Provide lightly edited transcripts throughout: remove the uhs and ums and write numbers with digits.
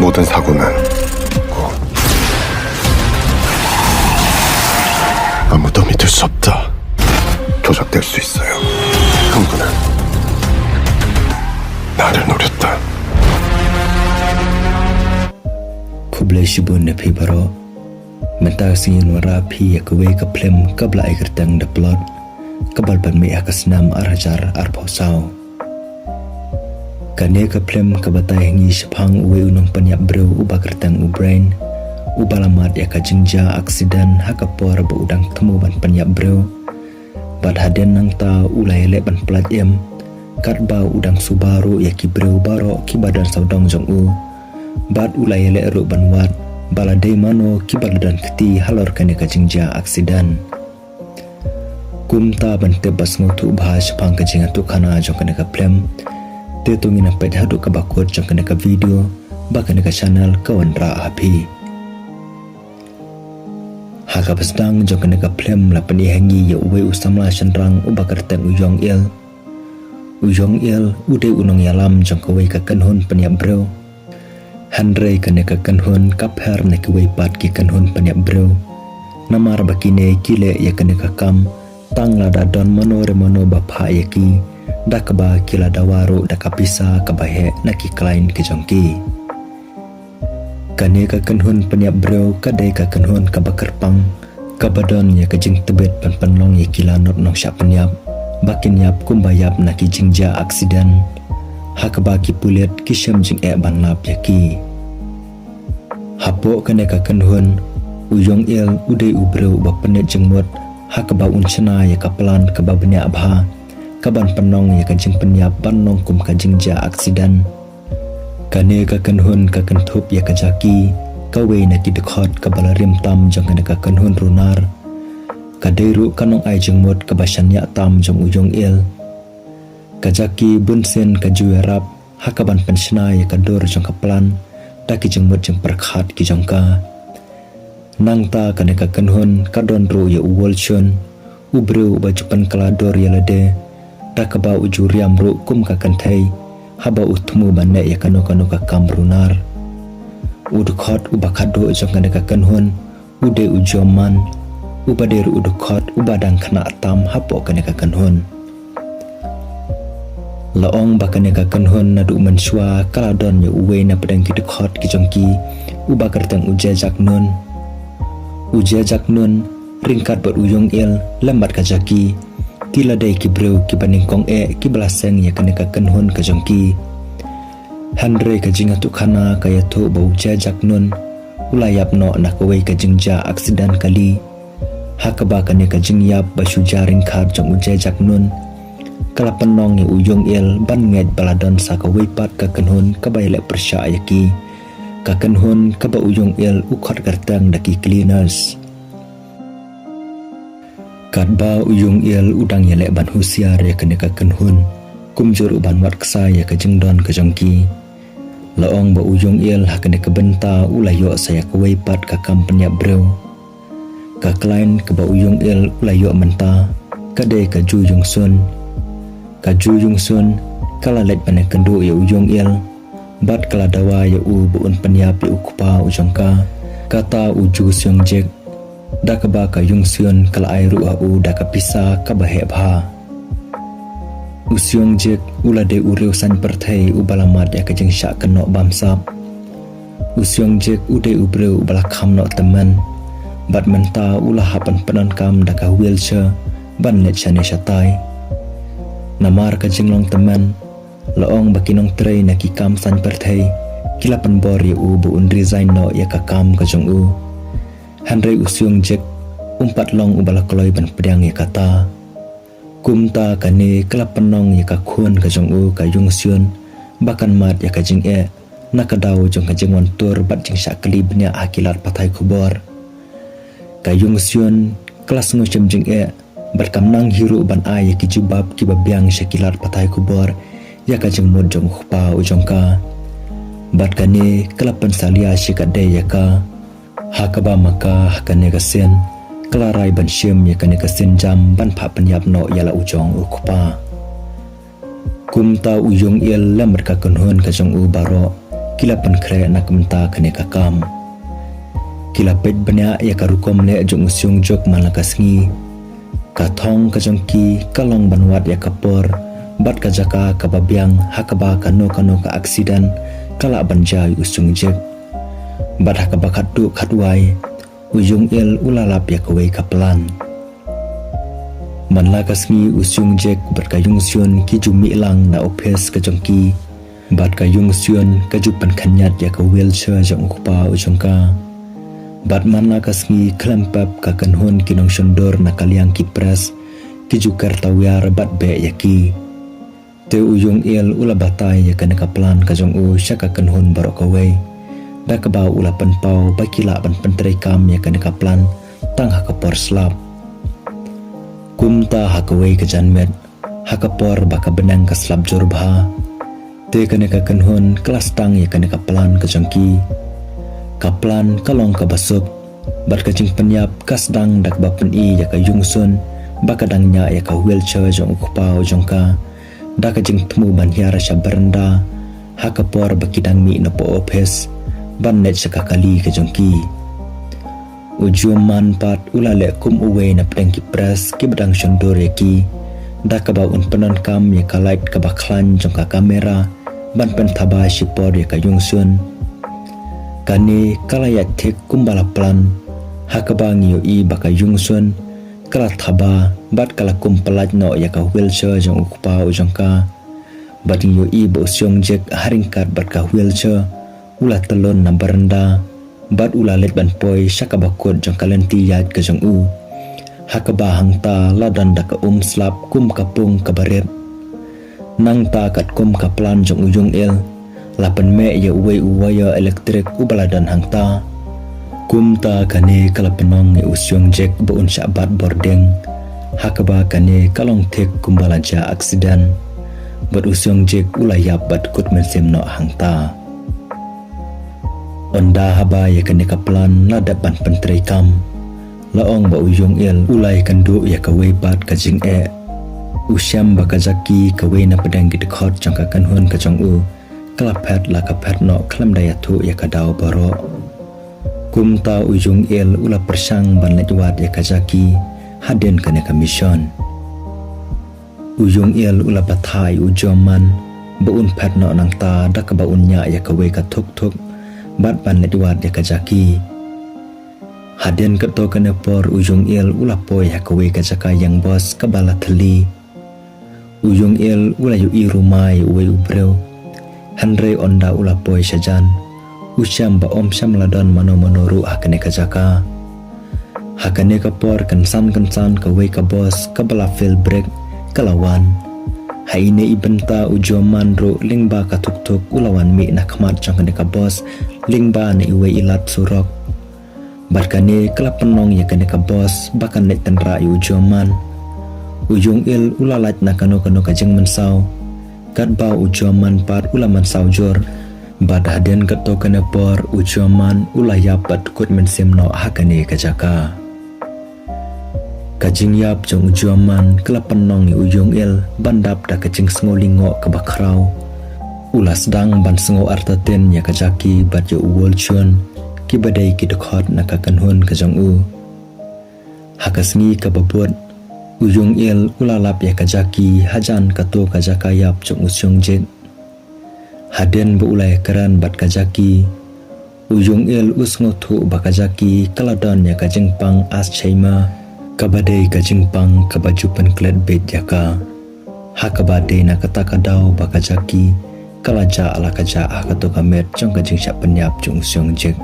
모든 사고는 꼭 아무도 믿을 수 없다. 조작될 수 있어요. 흥분은 나를 노렸다. Kublai na pibaro mentau singin wara pi yakwe ka plem kabla ai kertang da plot kabal ban me akasnam arhajar arposau kane ka plem kabatai ngi shphang uwe unong panyap bro uba kertang ubrain ubalamat yaka jingja aksiden hakapor ba udang temu ban panyap bro bad haden nang ta ulai le ban plat em kat ba udang subaru yaki bro baro kibadan saudong jong u bad ulai le ru banwat baladai mano kibaladan keti halor kane ka jingja aksiden kumta bante bas ngotu bahas pang ka jinga tu kana jong kane ka plem te tungina pet hadu ka bakot jong kane ka video ba kane ka channel kawanra api haka basdang jong kane ka plem la pani hangi ya uwe usamla shanrang ubakar tang uyong il ude unong yalam jong ka wei ka kanhon panyap bro Handrai kane ka kanhon kapher ne ki wei pat ki kanhon panyap bro namar bakine kile ya kane ka kam tangla da don mano ba pha ya ki dakaba kila dawaru dakapisa kabahe na ki klain ki jongki kane ka kanhon panyap bro kadai ka kanhon ka bakarpang kabadon ya ka jing tebet panlong ya kila not nong sya panyap bakin yap kumbayap na ki jingja aksiden hakaba ki pulet kisam jing banlap yaki hapo kane ka kanhon uyong il uday ubro bapanet jengmot hakaba unchana ya kaplan kababnya abha kaban penong ya kajing penyap banong kum kajing ja aksiden kane ka kanhon ka kantup ya kajaki kawe na ki dekhot kabalarim tam jang kane ka kanhon runar kadairu kanong ai jengmot kabasanya tam jong uyong il kajaki bunsen kajuerap hakaban penshna ya kador jong kaplan taki jengmot jeng perkhat ki jongka nangta kane ka kanhon kadon ro ya uwolchon ubro bajupan kalador ya lade takaba ujuriam ro kum ka kanthai haba utmu banne ya kano ka kamrunar udkhot ubakado jong kane ka kanhon ude ujoman ubader udkhot ubadang khna tam hapo kane ka kanhon laong bakane ka kanhon nadu manswa kaladon ya uwe na pedang ki dekhot ki jongki ubakar tang ujajak nun ringkat bot uyong il lambat ka jaki tiladai ki breu ki baning kong ki belaseng ya kane ka kanhon ka jongki handre ka jinga tu khana ka yato ba ujajak nun ulayap no na kawai ka jingja aksiden kali hakaba kane ka jingyap ba sujaring khat jong ujajak nun kala penong ya uyong il ban nget baladon sa ka weipat ka kanhon ka baile persya yaki ka kanhon ka ba uyong il ukhot kartang daki cleaners kadba uyong il udang yele ban husiar ya kane ka kanhon kumjur uban wat ksa ya ka jingdon ka jongki laong ba uyong il hakane ka benta ulayo saya ka weipat ka kampanya bro ka klain ka ba uyong il ulayo menta kade ka juyung sun kala let panek kendu ya uyong il bat kala dawa ya buun penyap ya ukupa ujongka kata uju syong jek dakaba ka yung sion kala airu daka pisa kabahe bha usyong jek ulade ureu san perthai ubalamat ya kajeng syak keno bamsap usyong jek ude ubreu ubalakham no teman bat menta ulah hapan penan kam daka wheelchair ban let chane shatai namar ka jinglong teman laong bakinong tray na kikam san perthai kilapan bor ya buun resign no ya kakam ka jong handrai usyong jek umpat long ubalakoloy ban pedang ya kata kumta kane kelapanong ya kakhun ka jong ka yung sion bakan mat ya ka jing nakadaw jong ka jing wantur bat jing syakli bnya akilat patai kubor ka yung sion kelas ngocem jing berkam nang hiru ban ay ki jubab ki babyang syakilar patai kubor ya ka jeng mod jong khpa ujongka bat kane kelapan salia syikade ya ka hakaba maka hakane ka sen kelarai ban syem ya kane ka sen jam ban pha panyap no yala ujong khpa kumta uyong il lambat ka kanhon ka jong baro kila penkre nak menta kene kakam. Kila pet banyak ya karukom le jong usyong jok malakasngi. Kathong kajongki kalong banwat ya kapor. Bat kajaka kababiang hakaba kano ka aksiden kala banjai usyong jek. Bat hakaba khatu khatwai ujung il ulalap ya kawai kaplan. Manlakasngi usyong jek berkayung syun ki jumi lang na opes kajongki. Bat kayung syun kajupan kanyat ya ka wheelchair jong ukupa ujongka. Bat manlakasngi klempap ka kanhun kinong syondor na kaliang kipres ki jukar tawyar bat be yaki. Te ujung il ula batay ya kana kaplan kajong u syaka kanhun barok kawai. Da kabaw ula panpaw bakila ban pentrekam ya kana kaplan tang hakapor slap. Kumta hakawai kajanmet hakapor baka benang ka slap jorbha. Te kana kanhun kelas tang ya kana kaplan kajongki. Kaplan kalong kabasuk bat kajing penyap kasdang dak bapen i ya ka yungsun bakadangnya ya ka wheelchair jong ukupa ujongka. Da kajing temu ban hiara syabarenda hakapor bakidang mi na po opes ban net sakakali kajongki. Ujum manpat ulale kum uwe na pedang kipres ki bedang syondur yaki. Da kabaun penon kam ya ka light kabaklan jong ka kamera ban pentaba sipor ya ka yungsun. Kani kalayat tek kumbala plan hakabang yo i baka yungsun kala thaba bat kala kumpelat no ya ka wheelchair jong ukupa ujongka. Bat yo i bo syong jek haringkat bat ka wheelchair ula telon na barenda bat ula let ban poi syakabakot jong kalenti yat ka jong u. Hakaba hangta ladan da ka slap kum kapung kabaret. Nang ta kat kum kaplan jong ujong il. Lapan me ya uwe uwaya elektrik ubaladan hangta. Kumta kane kala penong ya usyong jek boon syabat bordeng. Hakaba kane kalong tek kumbalaja aksiden. Bat usyong jek ulayap bat kut mensim no hangta. Onda haba ya kane kaplan ladapan pentrekam. Laong ba uyong il ulay kandu ya kawai bat kajing e. Usyam bakazaki kawai na pedang gidekot jangka kanhun kajong u. Kalapet la kapet no klam dayatu ya kadau baro. Kumta ujung il ula persang ban lejwat ya kajaki haden kane kamisyon. Ujung il ula bathai ujoman baun pet no nang ta da kabaunnya ya kawe ka tuk bat ban lejwat ya kajaki. Haden kato kane por ujung il ula poi ya kawe kajaka yang bos kabala thali. Ujung il ula yu i rumai uwe ubreu. Henry onda ula poi syajan usyam ba om syam ladon mano ru hakane kajaka. Hakane kapor kensan ka wei ka bos kabala fil break kalawan. Haine ibenta ujoman ru lingba ka tuk ulawan mi nakmat jangkane ka bos lingba na iwe ilat surok. Barkane kala penong ya kane ka bos bakan net tenra ujoman. Ujung il ulalat nakano kajeng mensau. Kat bau ujoman par ulaman saujor bad haden kato kane por ujoman ulayap bat kut mensim no hakane kajaka. Kajing yap jong ujoman kala penong ujung il bandap da kajing sengolingo kabakrau. Ulas dang ban sengo artaten ya kajaki bat yo uwolchun ki badai ki dekot nakakanhun kajong u. Hakasngi kababut ujung il ulalap ya kajaki hajan kato kajaka yap jong usyong jek. Haden bu ulai keran bat kajaki. Ujung il usngotu bakajaki kaladon ya kajeng pang as chaima. Kabadai kajeng pang kabajupan klet bet jaka. Hakabadai na kata kadau bakajaki kalaja ala kaja kato kamet jong kajeng syak penyap jong usyong jek.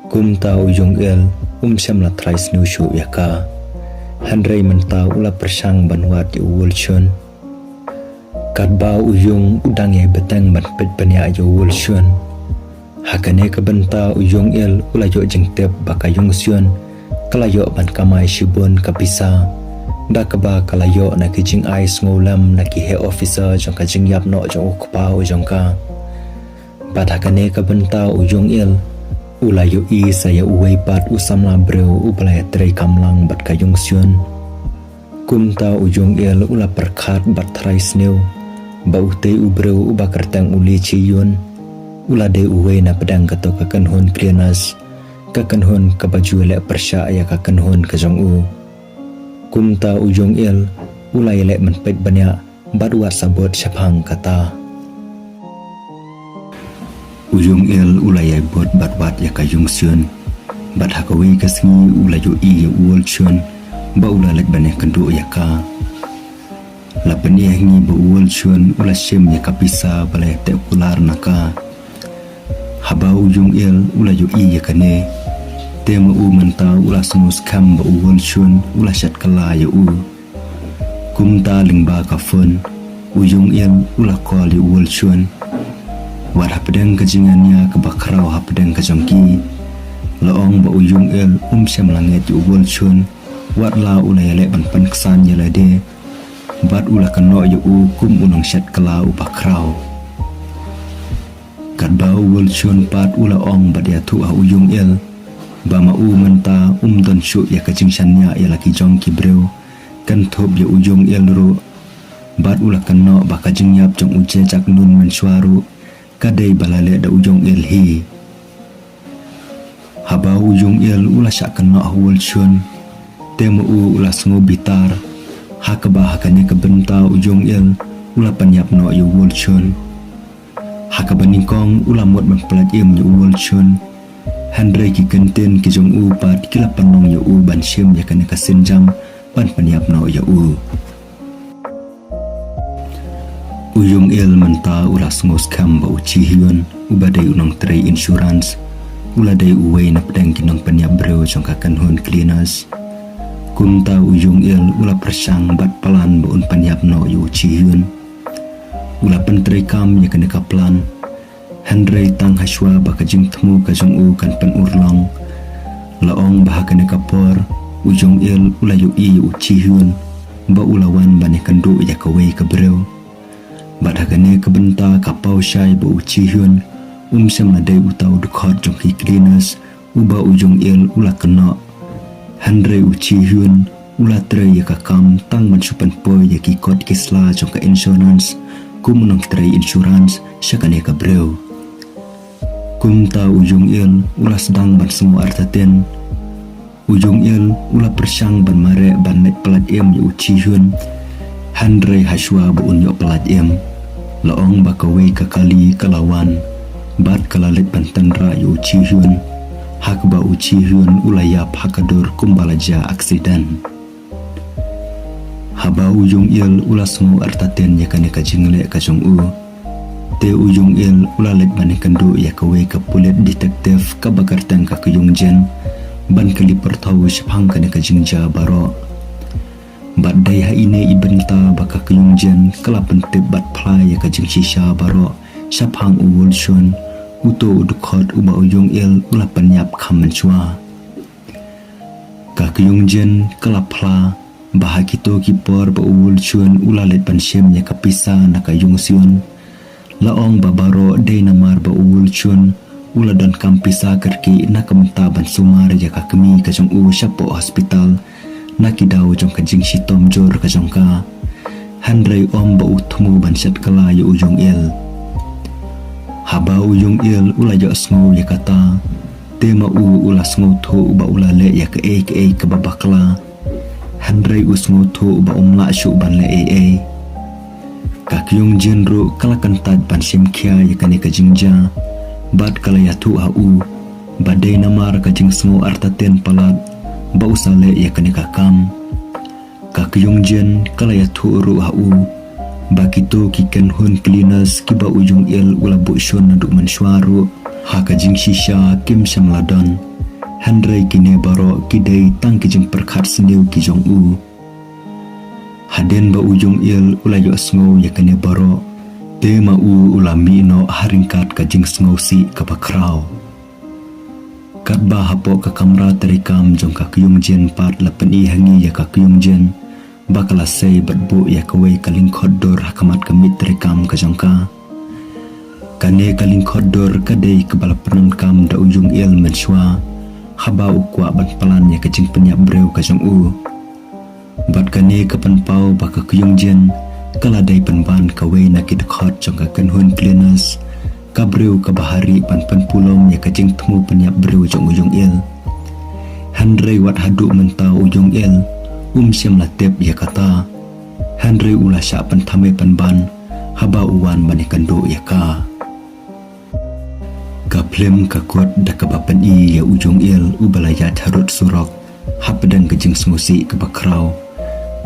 Kumta ujung il syam la trais nusyu yaka. Henry mentau ula persang banwat di uwulsyun. Kadbau ujung udang ya beteng ban pet penya ya uwulsyun. Hakane kebenta ujung il ula yo jengtep bakayung syun. Kalayo ban kamai shibun kapisa. Da keba kalayo na kijing ais ngulam na ki he officer jong kajing yap no jong ukpa ujong ka. Bad hakane kebenta ujung il ula yu i saya uwei pat usamla breu ubalaya trei kamlang bat kayung syun. Kumta ujung il ula perkat bat trai sneu. Bau tei ubreu ubakertang uli ciyun. ulade uwe na pedang kato kakan hon klianas kakan hon ka baju lek persya ya kakan hon ka jong u kumta ujong il ulai lek menpek banyak badwa sabot syapang kata ujong il ulai ai bot badwat ya kayung syun bad hakawi kasngi ulai yo i ya uol syun ba ulai lek banyak kendu ya ka la peniah ngi ba uol syun ulai syem ya kapisa balai te pular naka haba ujung il ula yo i yakane tema u menta ula sungus kam ba uwal syun ula syat kala ya u kumta lingba ka fun ujung il ula kol ya uwal syun war hapedang kajingannya ke bakrau hapedang kajongki laong ba ujung il syam langit ya uwal syun wat la ula yalek ban kesan ya lade bat ula keno ya u kum unang syat kala u bakrau kadbau wul syun pat ula ong badia tu ujung il ba ma u menta don syuk ya kajingsannya ya laki jong kibreu kan thop ya ujung il ru bat ula keno ba kajing yap jong uje jak nun mensuaru kadai balale da ujung il hi haba ujung il ula syak keno wul syun temu u ula sengu bitar hakaba hakane kebenta ujung il ula panyap no ya wul syun hakabaningkong ulamot mempelat im ya uwal syun handrai ki kenten ki jong u pat kila panong ya u ban syem ya kana kasenjam pan paniap no ya u ujung il menta ulas ngos kam ba uci hyun ubadai unang tray insurance uladai uway na pedang kinong paniap breu jong kakan hon cleaners kumta ujung il ula persang bat palan ba un paniap no ya uci hyun ula pentrai kam ya kena kaplan handrai tang haswa ba kajing temu kajong u kan pen urlong laong bah kena kapor ujung il ula yu i uci hyun ba ulawan bane kandu ya kawai kabreu bad hakane kebenta kapau syai ba uci hyun sem ladai utau dekat jong ki cleaners uba ujung il ula kena handrai uci hyun ula tray ya kakam tang mansupan po ya ki kod kisla jong ka insurance kum nang tray insurance syakane kabreu kumta ujung il ula sedang ban semua artaten ujung il ula persang ban mare ban net pelat em ya uci hyun handrai haswa bu unyo pelat em laong bakawai kakali kalawan bat kalalit ban tanra ya uci hyun hak ba uci hyun ula yap hakadur kumbalaja aksiden haba ujung il ula semua artaten ya kane kajingle kajong u te ujung il ula let bani kandu ya kawe ka pulit detektif ka bagartang ka kuyung jen ban kali pertau syapang kane kajingja baro bat dai ha ine ibenta baka kuyung jen kala pentip bat play ya kajing shisha baro syapang uwul syun uto udukot uba ujung il ula panyap kamenchwa ka kuyung jen kala pla bahakito kipor ba uwul syun ula let pansyem ya kapisa na kayung syun laong babaro day namar ba uwul syun ula dan kampisa kerki na kamenta ban sumar ya kakemi kajong u syapo hospital na kidaw jong kajing sitom jor kajong ka handrai om ba utumu ban syat kala ya ujung il haba ujung il ula ya sngo ya kata tema u ula sngo tho ba ula le ya ke ke babakla handrai usngo tho ba umla syu ban le ee kakyung jenro kala kantat ban sim khia ya kane kajingja bat kala ya tu au badai namar kajing sngo artaten palat ba usale ya kane kakam kakyung jen kala ya tu ru au bakito kiken hun cleaners kiba ujung il ula bu shon nadu manshwaru ha kajing shisha kim samladon handrai kine baro kidai tang kijing perkhat sendeu kijong u haden ba ujung il ula yo sngo ya kane baro tema u ulami no haringkat kajing sngo si kapakrau kat ba hapo ka kamera terikam jong ka kyung jen pat lapen i hangi ya ka kyung jen bakala sei batbu ya kawai kaling khodor hakamat kamit terikam ka jong ka kane kaling khodor kadai kebala penam kam da ujung il menshwa haba ukwa ban pelan ya kajing penyap breu kajong u bat kane kapan pau baka kuyung jen kala dai penban kawe na kid khot jong ka kan hun cleaners Kabreu ka bahari pan pulong ya kajing temu penyap breu jong ujung il. Henry wat hadu mentau ujung il, siam latep ya kata. Henry ulah syak pan tame pan ban, haba uwan bani kandu ya ka. Kaplem kakut da kabapan i ya ujung il ubalayat harut surok, hapedang kajing semusi ke bakrau.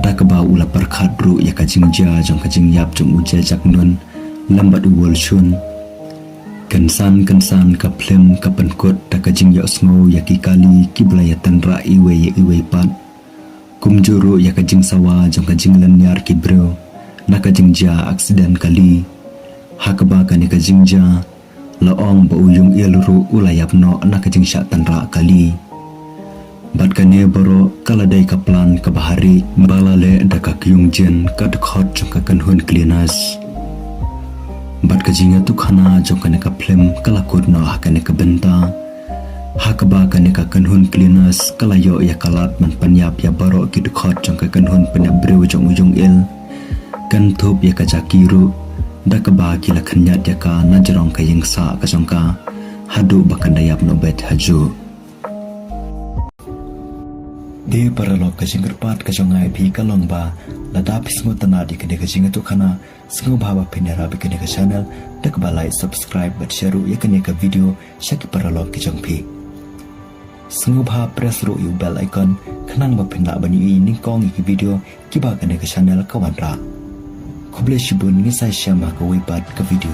Da kaba ulah perkadru ya kajing ja jong kajing yap jong uja jak nun, lambat uwol shun. Kensan kaplem kapenkut da kajing ya osngo ya kikali kibelayatan ra iwe ya iwe pat. Kumjuru ya kajing sawa jong kajing lanyar kibreu, na kajing ja aksiden kali. Hakaba kani kajing ja, laong ba ujung ilru ulayap no na kajing syak tanra kali. Bat kane boro kaladai kaplan ka bahari balale da kakyung jen kadkhot jong kakanhun klinas. Bat kajinga tu khana jong kane kaplem kalakut no hakane kabenta. Hakaba kane kakanhun klinas kalayo ya kalat man panyap ya baro kidkhot jong kakanhun panyap breu jong ujung il. Kantup ya kajakiru da kaba kila khanyat ya ka najrong kayeng sa kasongka hadu bakandayap no bet haju. Di paralog kajing gerpat kajongai pi kalong ba ladapis mo tanadi kene kajing tu khana sengo bhaba pinera bi kene ka channel dak ba like subscribe bat share ya kene ka video shaki paralog kajong pi sengo bha press ro yu bell icon khanang ba pinna bani i ning kong ki video ki ba kene ka channel ka wanra khoble shibun ni sai shama ka wi bat ka video